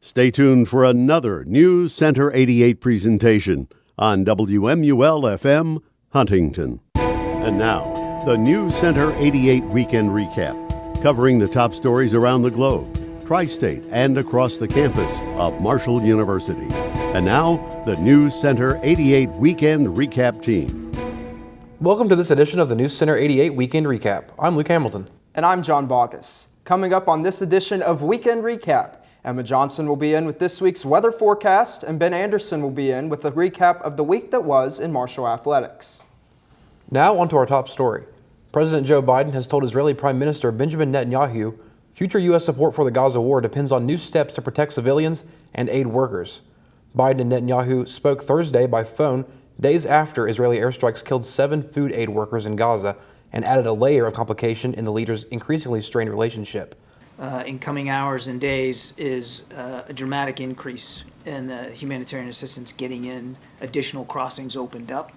Stay tuned for another Newscenter88 presentation on WMUL FM Huntington. And now, the Newscenter88 Weekend Recap, covering the top stories around the globe, tri-state, and across the campus of Marshall University. And now, the Newscenter88 Weekend Recap team. Welcome to this edition of the Newscenter88 Weekend Recap. I'm Luke Hamilton. And I'm John Boggess. Coming up on this edition of Weekend Recap, Emma Johnson will be in with this week's weather forecast, and Ben Anderson will be in with a recap of the week that was in Marshall athletics. Now on to our top story. President Joe Biden has told Israeli Prime Minister Benjamin Netanyahu future U.S. support for the Gaza war depends on new steps to protect civilians and aid workers. Biden and Netanyahu spoke Thursday by phone days after Israeli airstrikes killed 7 food aid workers in Gaza and added a layer of complication in the leaders' increasingly strained relationship. In coming hours and days is a dramatic increase in humanitarian assistance getting in, additional crossings opened up,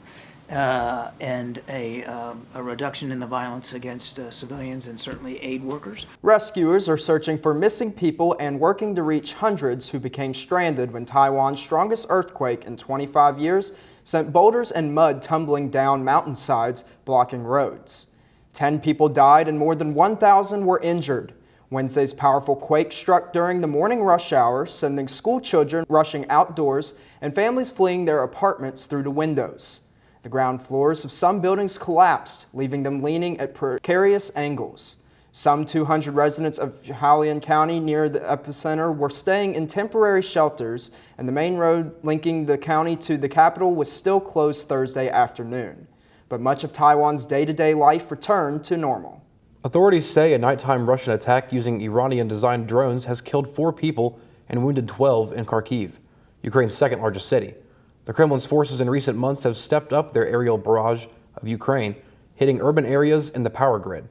and a reduction in the violence against civilians and certainly aid workers. Rescuers are searching for missing people and working to reach hundreds who became stranded when Taiwan's strongest earthquake in 25 years sent boulders and mud tumbling down mountainsides, blocking roads. 10 people died and more than 1,000 were injured. Wednesday's powerful quake struck during the morning rush hour, sending school children rushing outdoors and families fleeing their apartments through the windows. The ground floors of some buildings collapsed, leaving them leaning at precarious angles. Some 200 residents of Holian County near the epicenter were staying in temporary shelters, and the main road linking the county to the capital was still closed Thursday afternoon. But much of Taiwan's day-to-day life returned to normal. Authorities say a nighttime Russian attack using Iranian-designed drones has killed 4 people and wounded 12 in Kharkiv, Ukraine's second largest city. The Kremlin's forces in recent months have stepped up their aerial barrage of Ukraine, hitting urban areas and the power grid.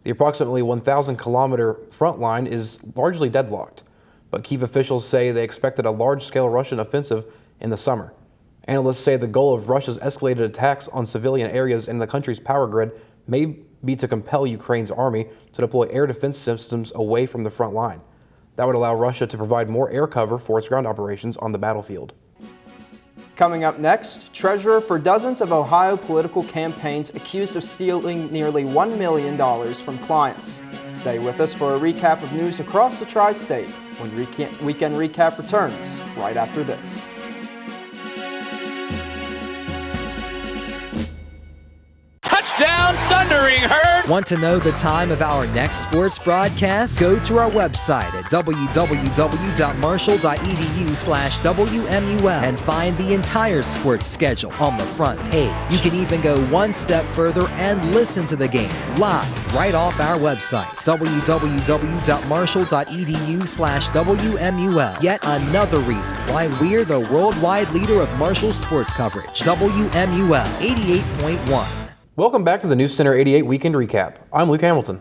The approximately 1,000-kilometer front line is largely deadlocked, but Kyiv officials say they expected a large-scale Russian offensive in the summer. Analysts say the goal of Russia's escalated attacks on civilian areas in the country's power grid may be to compel Ukraine's army to deploy air defense systems away from the front line. That would allow Russia to provide more air cover for its ground operations on the battlefield. Coming up next, treasurer for dozens of Ohio political campaigns accused of stealing nearly $1 million from clients. Stay with us for a recap of news across the tri-state when Weekend Recap returns right after this. Touchdown, thundering herd! Want to know the time of our next sports broadcast? Go to our website at www.marshall.edu/WMUL and find the entire sports schedule on the front page. You can even go one step further and listen to the game live right off our website, www.marshall.edu/WMUL. Yet another reason why we're the worldwide leader of Marshall sports coverage. WMUL 88.1. Welcome back to the Newscenter88 Weekend Recap. I'm Luke Hamilton.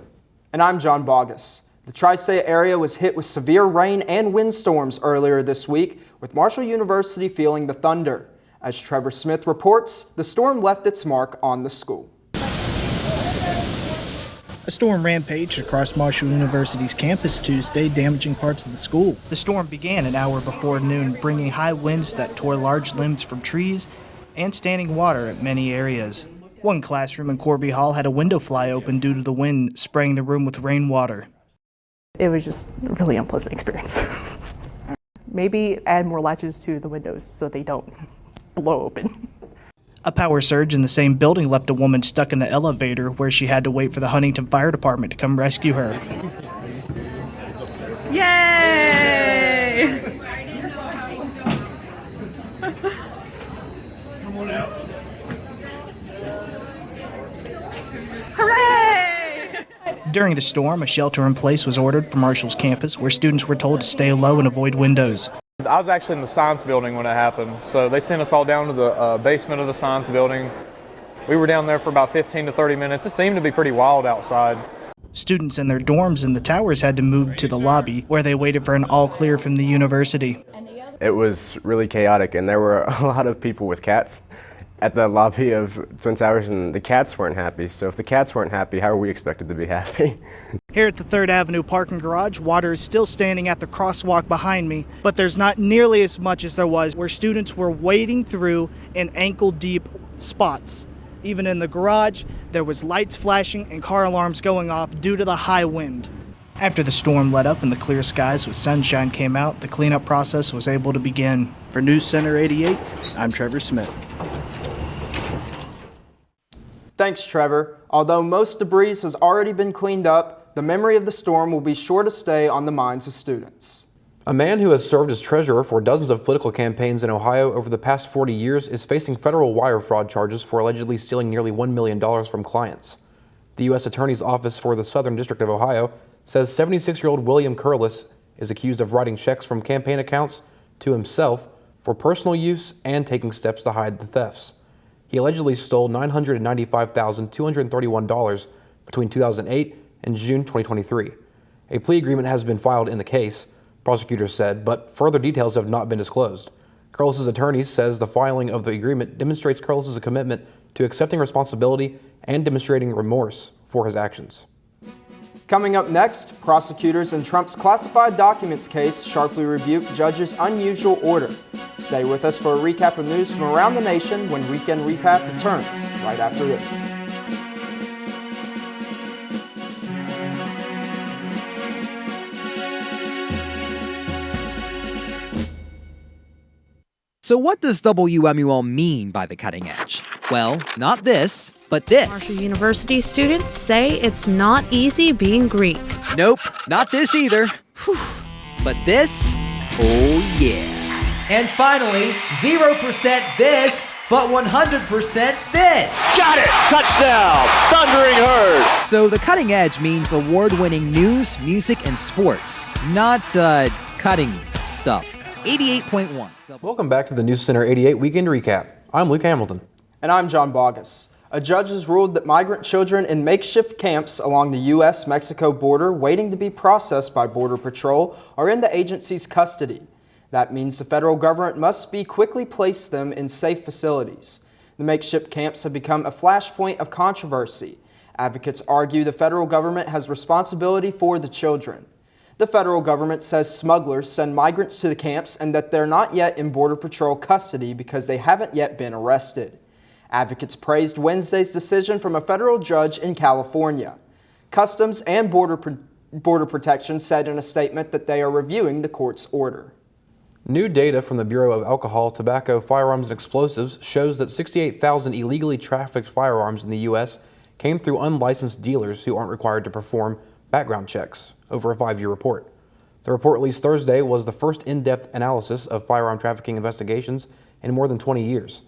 And I'm John Boggess. The tri-state area was hit with severe rain and windstorms earlier this week, with Marshall University feeling the thunder. As Trevor Smith reports, the storm left its mark on the school. A storm rampaged across Marshall University's campus Tuesday, damaging parts of the school. The storm began an hour before noon, bringing high winds that tore large limbs from trees and standing water at many areas. One classroom in Corby Hall had a window fly open due to the wind spraying the room with rainwater. It was just a really unpleasant experience. Maybe add more latches to the windows so they don't blow open. A power surge in the same building left a woman stuck in the elevator where she had to wait for the Huntington Fire Department to come rescue her. Yay! Come on out. Hooray! During the storm, a shelter in place was ordered for Marshall's campus where students were told to stay low and avoid windows. I was actually in the science building when it happened, so they sent us all down to the basement of the science building. We were down there for about 15 to 30 minutes. It seemed to be pretty wild outside. Students in their dorms in the towers had to move to the lobby where they waited for an all clear from the university. It was really chaotic, and there were a lot of people with cats, at the lobby of Twin Towers, and the cats weren't happy. So if the cats weren't happy, how are we expected to be happy? Here at the 3rd Avenue parking garage, water is still standing at the crosswalk behind me, but there's not nearly as much as there was where students were wading through in ankle-deep spots. Even in the garage, there was lights flashing and car alarms going off due to the high wind. After the storm let up and the clear skies with sunshine came out, the cleanup process was able to begin. For Newscenter88, I'm Trevor Smith. Thanks, Trevor. Although most debris has already been cleaned up, the memory of the storm will be sure to stay on the minds of students. A man who has served as treasurer for dozens of political campaigns in Ohio over the past 40 years is facing federal wire fraud charges for allegedly stealing nearly $1 million from clients. The U.S. Attorney's Office for the Southern District of Ohio says 76-year-old William Curlis is accused of writing checks from campaign accounts to himself for personal use and taking steps to hide the thefts. He allegedly stole $995,231 between 2008 and June 2023. A plea agreement has been filed in the case, prosecutors said, but further details have not been disclosed. Curlis's attorney says the filing of the agreement demonstrates Curlis's commitment to accepting responsibility and demonstrating remorse for his actions. Coming up next, prosecutors in Trump's classified documents case sharply rebuke judge's unusual order. Stay with us for a recap of news from around the nation when Weekend Recap returns right after this. So what does WMUL mean by the cutting edge? Well, not this, but this. Marshall University students say it's not easy being Greek. Nope, not this either. Whew. But this? Oh yeah. And finally, 0% this, but 100% this. Got it! Touchdown! Thundering Herd! So the cutting edge means award-winning news, music, and sports. Not, cutting stuff. 88.1. Welcome back to the Newscenter88 Weekend Recap. I'm Luke Hamilton. And I'm John Boggess. A judge has ruled that migrant children in makeshift camps along the U.S.-Mexico border waiting to be processed by Border Patrol are in the agency's custody. That means the federal government must quickly place them in safe facilities. The makeshift camps have become a flashpoint of controversy. Advocates argue the federal government has responsibility for the children. The federal government says smugglers send migrants to the camps and that they're not yet in Border Patrol custody because they haven't yet been arrested. Advocates praised Wednesday's decision from a federal judge in California. Customs and Border Protection said in a statement that they are reviewing the court's order. New data from the Bureau of Alcohol, Tobacco, Firearms, and Explosives shows that 68,000 illegally trafficked firearms in the U.S. came through unlicensed dealers who aren't required to perform background checks over a 5-year report. The report released Thursday was the first in-depth analysis of firearm trafficking investigations in more than 20 years.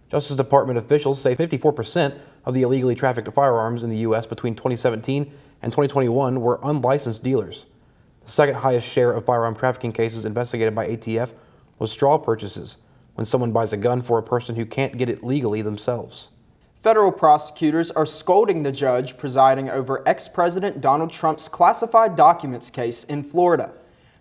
Justice Department officials say 54% of the illegally trafficked firearms in the U.S. between 2017 and 2021 were unlicensed dealers. The second highest share of firearm trafficking cases investigated by ATF was straw purchases, when someone buys a gun for a person who can't get it legally themselves. Federal prosecutors are scolding the judge presiding over ex-President Donald Trump's classified documents case in Florida.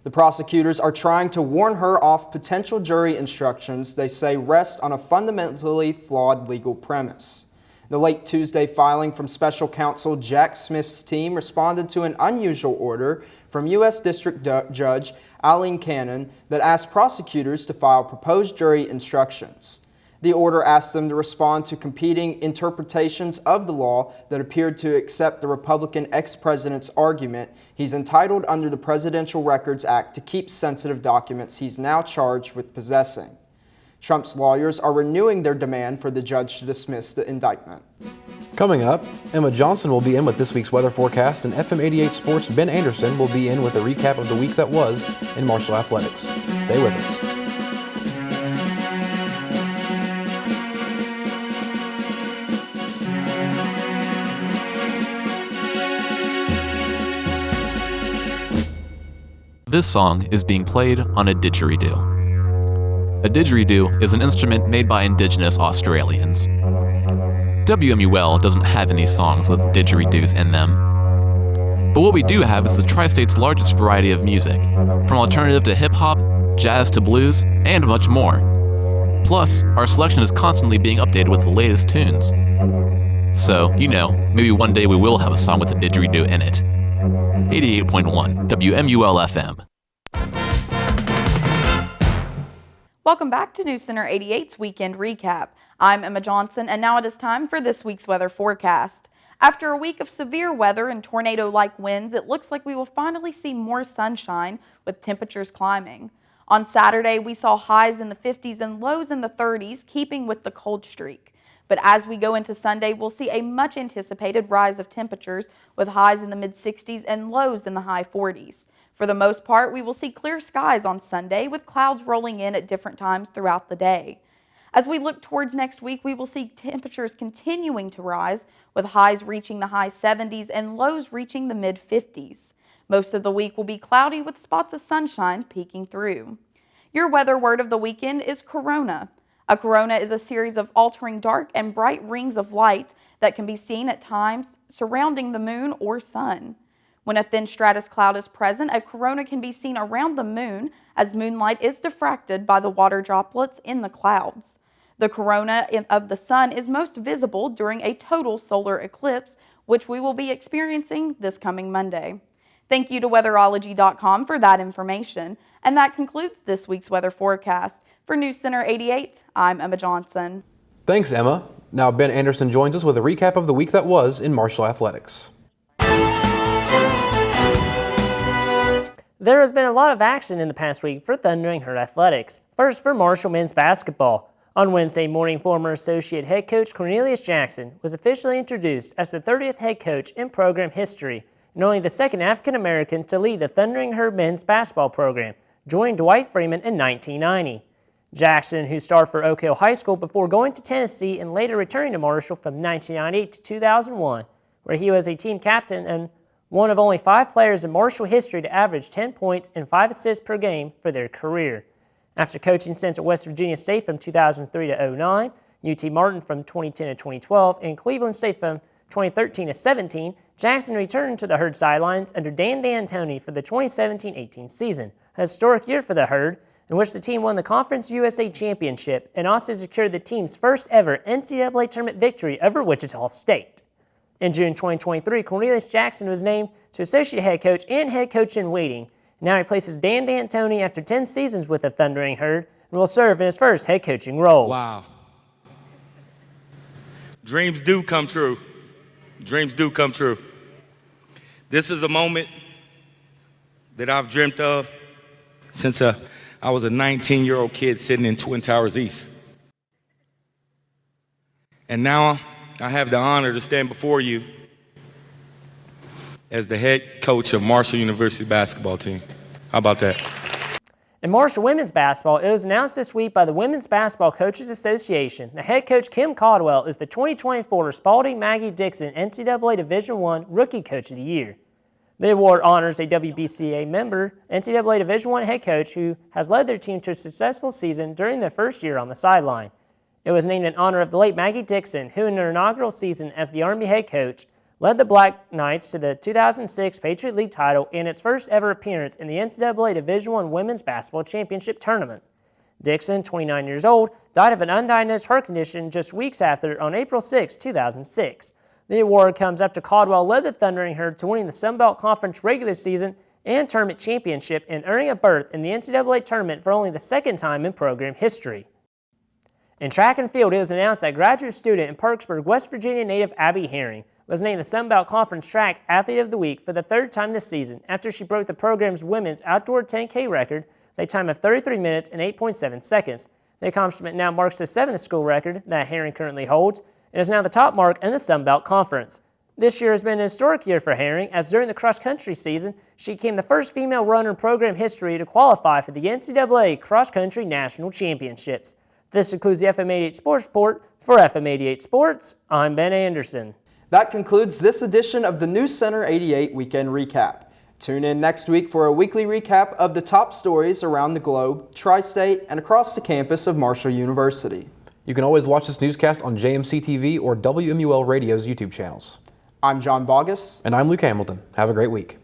The prosecutors are trying to warn her off potential jury instructions they say rest on a fundamentally flawed legal premise. The late Tuesday filing from special counsel Jack Smith's team responded to an unusual order from U.S. District Judge Eileen Cannon that asked prosecutors to file proposed jury instructions. The order asked them to respond to competing interpretations of the law that appeared to accept the Republican ex-president's argument he's entitled under the Presidential Records Act to keep sensitive documents he's now charged with possessing. Trump's lawyers are renewing their demand for the judge to dismiss the indictment. Coming up, Emma Johnson will be in with this week's weather forecast, and FM88 Sports' Ben Anderson will be in with a recap of the week that was in Marshall Athletics. Stay with us. This song is being played on a didgeridoo. A didgeridoo is an instrument made by Indigenous Australians. WMUL doesn't have any songs with didgeridoos in them. But what we do have is the Tri-State's largest variety of music, from alternative to hip-hop, jazz to blues, and much more. Plus, our selection is constantly being updated with the latest tunes. So, maybe one day we will have a song with a didgeridoo in it. 88.1 WMUL FM. Welcome back to News Center 88's Weekend Recap. I'm Emma Johnson, and now it is time for this week's weather forecast. After a week of severe weather and tornado-like winds, it looks like we will finally see more sunshine with temperatures climbing. On Saturday, we saw highs in the 50s and lows in the 30s, keeping with the cold streak. But as we go into Sunday, we'll see a much anticipated rise of temperatures with highs in the mid-60s and lows in the high 40s. For the most part, we will see clear skies on Sunday with clouds rolling in at different times throughout the day. As we look towards next week, we will see temperatures continuing to rise with highs reaching the high 70s and lows reaching the mid-50s. Most of the week will be cloudy with spots of sunshine peeking through. Your weather word of the weekend is corona. A corona is a series of altering dark and bright rings of light that can be seen at times surrounding the moon or sun. When a thin stratus cloud is present, a corona can be seen around the moon as moonlight is diffracted by the water droplets in the clouds. The corona of the sun is most visible during a total solar eclipse, which we will be experiencing this coming Monday. Thank you to weatherology.com for that information, and that concludes this week's weather forecast. For News Center 88, I'm Emma Johnson. Thanks, Emma. Now Ben Anderson joins us with a recap of the week that was in Marshall athletics. There has been a lot of action in the past week for Thundering Herd athletics. First, for Marshall men's basketball. On Wednesday morning, former associate head coach Cornelius Jackson was officially introduced as the 30th head coach in program history, and only the second African-American to lead the Thundering Herd men's basketball program, joining Dwight Freeman in 1990. Jackson, who starred for Oak Hill High School before going to Tennessee and later returning to Marshall from 1998 to 2001, where he was a team captain and one of only 5 players in Marshall history to average 10 points and 5 assists per game for their career. After coaching stints at West Virginia State from 2003 to 2009, UT Martin from 2010 to 2012, and Cleveland State from 2013 to 17, Jackson returned to the Herd sidelines under Dan D'Antoni for the 2017-18 season, a historic year for the Herd, in which the team won the Conference USA Championship and also secured the team's first ever NCAA tournament victory over Wichita State. In June 2023, Cornelius Jackson was named to associate head coach and head coach in waiting. Now he replaces Dan D'Antoni after 10 seasons with the Thundering Herd and will serve in his first head coaching role. Wow. Dreams do come true. Dreams do come true. This is a moment that I've dreamt of since I was a 19-year-old kid sitting in Twin Towers East. And now I have the honor to stand before you as the head coach of Marshall University basketball team. How about that? In Marshall women's basketball, it was announced this week by the Women's Basketball Coaches Association that head coach Kim Caldwell is the 2024 Spalding Maggie Dixon NCAA Division I Rookie Coach of the Year. The award honors a WBCA member, NCAA Division I head coach who has led their team to a successful season during their first year on the sideline. It was named in honor of the late Maggie Dixon, who in her inaugural season as the Army head coach led the Black Knights to the 2006 Patriot League title and its first ever appearance in the NCAA Division I Women's Basketball Championship Tournament. Dixon, 29 years old, died of an undiagnosed heart condition just weeks after on April 6, 2006. The award comes after Caldwell led the Thundering Herd to winning the Sun Belt Conference regular season and tournament championship and earning a berth in the NCAA tournament for only the second time in program history. In track and field, it was announced that graduate student in Parkersburg, West Virginia native Abby Herring was named the Sun Belt Conference Track Athlete of the Week for the third time this season after she broke the program's women's outdoor 10K record with a time of 33 minutes and 8.7 seconds. The accomplishment now marks the 7th school record that Herring currently holds and is now the top mark in the Sun Belt Conference. This year has been an historic year for Herring, as during the cross-country season, she became the first female runner in program history to qualify for the NCAA Cross Country National Championships. This includes the FM88 Sports Report. For FM88 Sports, I'm Ben Anderson. That concludes this edition of the News Center 88 Weekend Recap. Tune in next week for a weekly recap of the top stories around the globe, tri-state, and across the campus of Marshall University. You can always watch this newscast on JMC TV or WMUL Radio's YouTube channels. I'm John Boggess. And I'm Luke Hamilton. Have a great week.